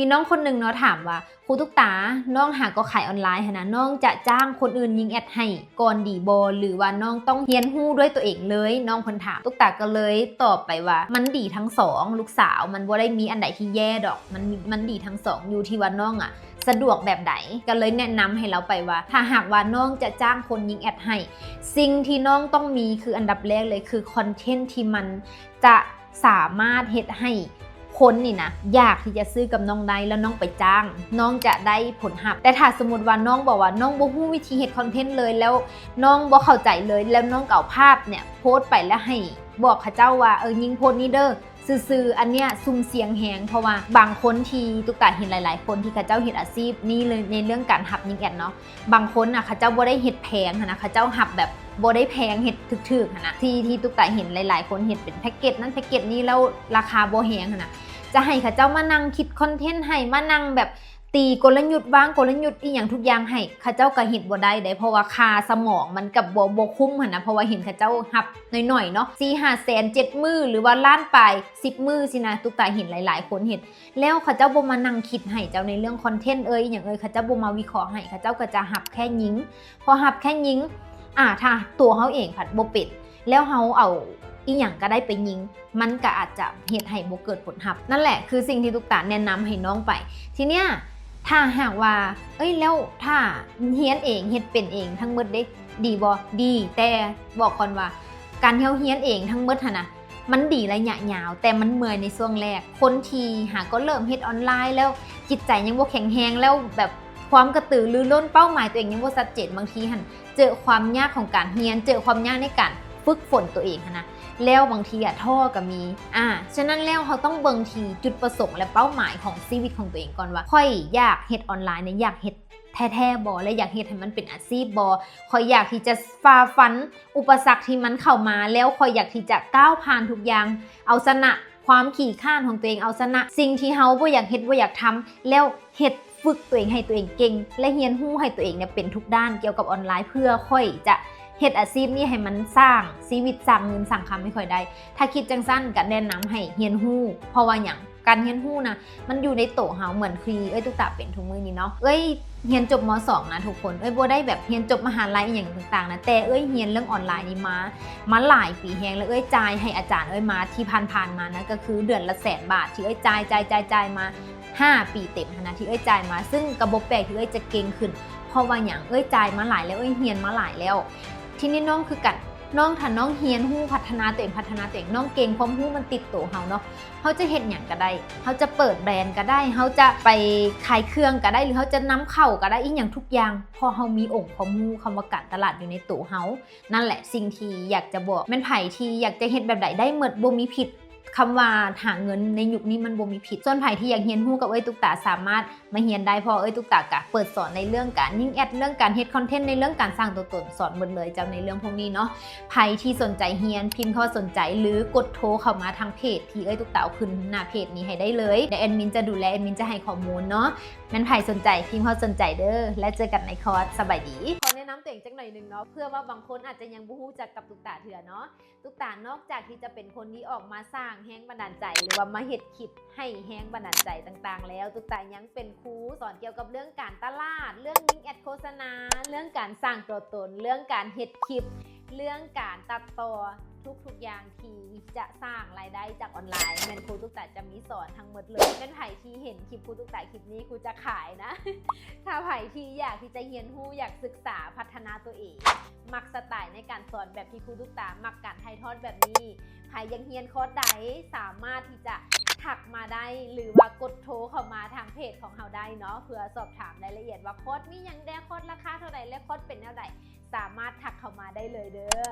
มีน้องคนหนึ่งเนาะถามว่าครูตุ๊กตาน้องหาก็ขายออนไลน์นะน้องจะจ้างคนอื่นยิงแอดให้ก่อนดีบอหรือว่าน้องต้องเรียนรู้ด้วยตัวเองเลยน้องคนถามตุ๊กตาก็เลยตอบไปว่ามันดีทั้งสองลูกสาวมันบ่ได้มีอันใดที่แย่ดอกมันดีทั้งสองอยู่ที่ว่าน้องอะสะดวกแบบไหนก็เลยแนะนำให้เราไปว่าถ้าหากว่าน้องจะจ้างคนยิงแอดให้สิ่งที่น้องต้องมีคืออันดับแรกเลยคือคอนเทนต์ที่มันจะสามารถเฮ็ดให้คนนี่นะอยากที่จะซื้อกับน้องได้แล้วน้องไปจ้างน้องจะได้ผลลัพธ์แต่ถ้าสมมติว่าน้องบอกว่าน้องบ่ฮู้วิธีเฮ็ดคอนเทนต์เลยแล้วน้องบ่เข้าใจเลยแล้วน้องเอาภาพเนี่ยโพสต์ไปแล้วให้บอกเขาเจ้าว่ายิงโพสต์นี้เด้อซื่อๆอันเนี้ยซุ่มเสียงแหงเพราะว่าบางคนที่ตุ๊กตาเห็นหลายๆคนที่เขาเจ้าเฮ็ดอาชีพนี่เลยในเรื่องการหับยิงแอดเนาะบางคนเขาเจ้าบ่ได้เฮ็ดแพงนะเขาเจ้าหับแบบบ่ได้แพงเฮ็ดถึกๆนะที่ตุ๊กตาเห็นหลายๆคนเฮ็ดเป็นแพ็กเกจนั้นแพ็กเกจนี้แล้วราคาบ่แพงนะจะให้เขาเจ้ามานั่งคิดคอนเทนต์ให้มานั่งแบบตีกลยุทธ์วางกลยุทธ์อีหยังทุกอย่างให้เขาเจ้าก็เฮ็ดบ่ได้เพราะว่าค่าสมองมันกับบ่คุ้มนะเพราะว่าเห็นเขาเจ้าหับหน่อยๆเนาะ 4-5 แสน 7 มื้อหรือว่าล้านปลาย10 มื้อสินะตุ๊กตาเห็นหลายๆคนเฮ็ดแล้วเขาเจ้าบ่มานั่งคิดให้เจ้าในเรื่องคอนเทนต์อย่างเขาเจ้าบ่มาวิเคราะห์ให้เขาเจ้าก็จะหับแค่ยิงพอหับแค่ยิงถ้าตัวเขาเองผัดบ่เป็นแล้วเขาเอาอีหยังก็ได้ไปยิงมันก็อาจจะเหตุให้บ่เกิดผลลัพธ์นั่นแหละคือสิ่งที่ตุ๊กตาแนะนำให้น้องไปทีเนี้ยถ้าหากว่าแล้วถ้าเฮียนเองเฮ็ดเป็นเองทั้งหมดได้ดีบ่ดีแต่บอกก่อนว่าการเฮียนเองทั้งหมดนะมันดีระยะยาวแต่มันเมื่อยในช่วงแรกคนที่ก็เริ่มเฮ็ดออนไลน์แล้วจิตใจยังบ่แข็งแรงแล้วแบบความกระตือรือร้นเป้าหมายตัวเองยังบ่ชัดเจนบางทีเจอความยากของการเรียนเจอความยากในการฝึกฝนตัวเองนะแล้วบางทีท้อก็มีฉะนั้นแล้วเขาต้องเบิ่งทีจุดประสงค์และเป้าหมายของชีวิตของตัวเองก่อนว่าค่อยอยากเฮ็ดออนไลน์เนี่ยอยากเฮ็ดแท้ๆบ่และอยากเฮ็ดให้มันเป็นอาชีพบ่ค่อยอยากที่จะฝ่าฟันอุปสรรคที่มันเข้ามาแล้วค่อยอยากที่จะก้าวผ่านทุกอย่างเอาชนะความขี้ข้านของตัวเองเอาชนะสิ่งที่เฮาบ่อยากเฮ็ดบ่อยากทำแล้วเฮ็ดฝึกตัวเองให้ตัวเองเก่งและเรียนรู้ให้ตัวเองเนี่ยเป็นทุกด้านเกี่ยวกับออนไลน์เพื่อค่อยจะเฮ็ดอาชีพนี้ให้มันสร้างชีวิตสร้างเงินสร้างคำไม่ค่อยได้ถ้าคิดจังสั้นก็แนะนำให้เรียนรู้เพราะว่าอย่างการเรียนรู้นะมันอยู่ในโตเฮาเหมือนคือตุ๊กตาเป็นทุกมื้อนี้เนาะเรียนจบม.2 นะทุกคนบ่ได้แบบเรียนจบมหาลัยอย่างต่างๆนะแต่เรียนเรื่องออนไลน์นี่มาหลายปีแฮงแล้วจ่ายให้อาจารย์มาที่ผ่านมานะก็คือเดือนละ100,000 บาทที่จ่ายมา5 ปีเต็มนะที่จ่ายมาซึ่งกระบบแปลกที่จะเก่งขึ้นเพราะว่าอย่างจ่ายมาหลายแล้วเรียนมาหลายแล้วทีนี้น้องคือกันน้องถ้าน้องเรียนรู้พัฒนาตัวเองน้องเก่งความรู้มันติดตัวเฮาเนาะเฮาจะเฮ็ดหยังก็ได้เฮาจะเปิดแบรนด์ก็ได้เฮาจะไปขายเครื่องก็ได้หรือเฮาจะนำเข้าก็ได้อีหยังทุกอย่างพอเฮามีองค์ความรู้คำว่าการตลาดอยู่ในตัวเฮานั่นแหละสิ่งที่อยากจะบอกแม่นไผที่อยากจะเฮ็ดแบบใดได้หมดบ่มีผิดคำว่าหาเงินในยุคนี้มันบ่มีผิดส่วนไผที่อยากเรียนรู้กับตุ๊กตาสามารถมาเรียนได้เพราะตุ๊กตากะเปิดสอนในเรื่องการยิงแอดเรื่องการเฮ็ดคอนเทนต์ในเรื่องการสร้างตัวตนสอนหมดเลยเจ้าในเรื่องพวกนี้เนาะไผที่สนใจเรียนพิมพ์เข้าสนใจหรือกดโทรเข้ามาทางเพจที่ตุ๊กตาเอาขึ้นหน้าเพจนี้ให้ได้เลยเดี๋ยวแอดมินจะดูแลแอดมินจะให้ข้อมูลเนาะแม่นไผสนใจพิมพ์เข้าสนใจเด้อและเจอกันในคอร์สสบายดีขอแนะนำตัวเองจักหน่อยนึงเนาะเพื่อว่าบางคนอาจจะยังบ่รู้จักกับตุ๊กตาเถื่อเนาะตุ๊กตานอกจากที่จะเป็นคนที่ออกมาสร้างแรงบันดาลใจหรือว่ามาเฮ็ดคลิปให้แรงบันดาลใจต่างๆแล้วตุ๊กตายังเป็นครูสอนเกี่ยวกับเรื่องการตลาดเรื่องยิงแอดโฆษณาเรื่องการสร้างตัวตนเรื่องการเฮ็ดคลิปเรื่องการตัดต่อทุกอย่างที่จะสร้างรายได้จากออนไลน์แม่นครูตุ๊กตาจะมีสอนทั้งหมดเลยเป็นไผที่เห็นคลิปครูตุ๊กตาคลิปนี้ครูจะขายนะ ถ้าไผที่อยากที่จะเรียนรู้อยากศึกษาพัฒนาตัวเองมักสไตล์ในการสอนแบบที่ครูตุ๊กตามักการถ่ายทอดแบบนี้ใครยังเรียนคอร์สใดสามารถที่จะทักมาได้หรือว่ากดโทรเข้ามาทางเพจของเราได้เนาะเพื่อสอบถามรายละเอียดว่าคอร์สมีหยังแดคอร์สราคาเท่าไหร่และคอร์สเป็นแนวใดสามารถทักเข้ามาได้เลยเด้อ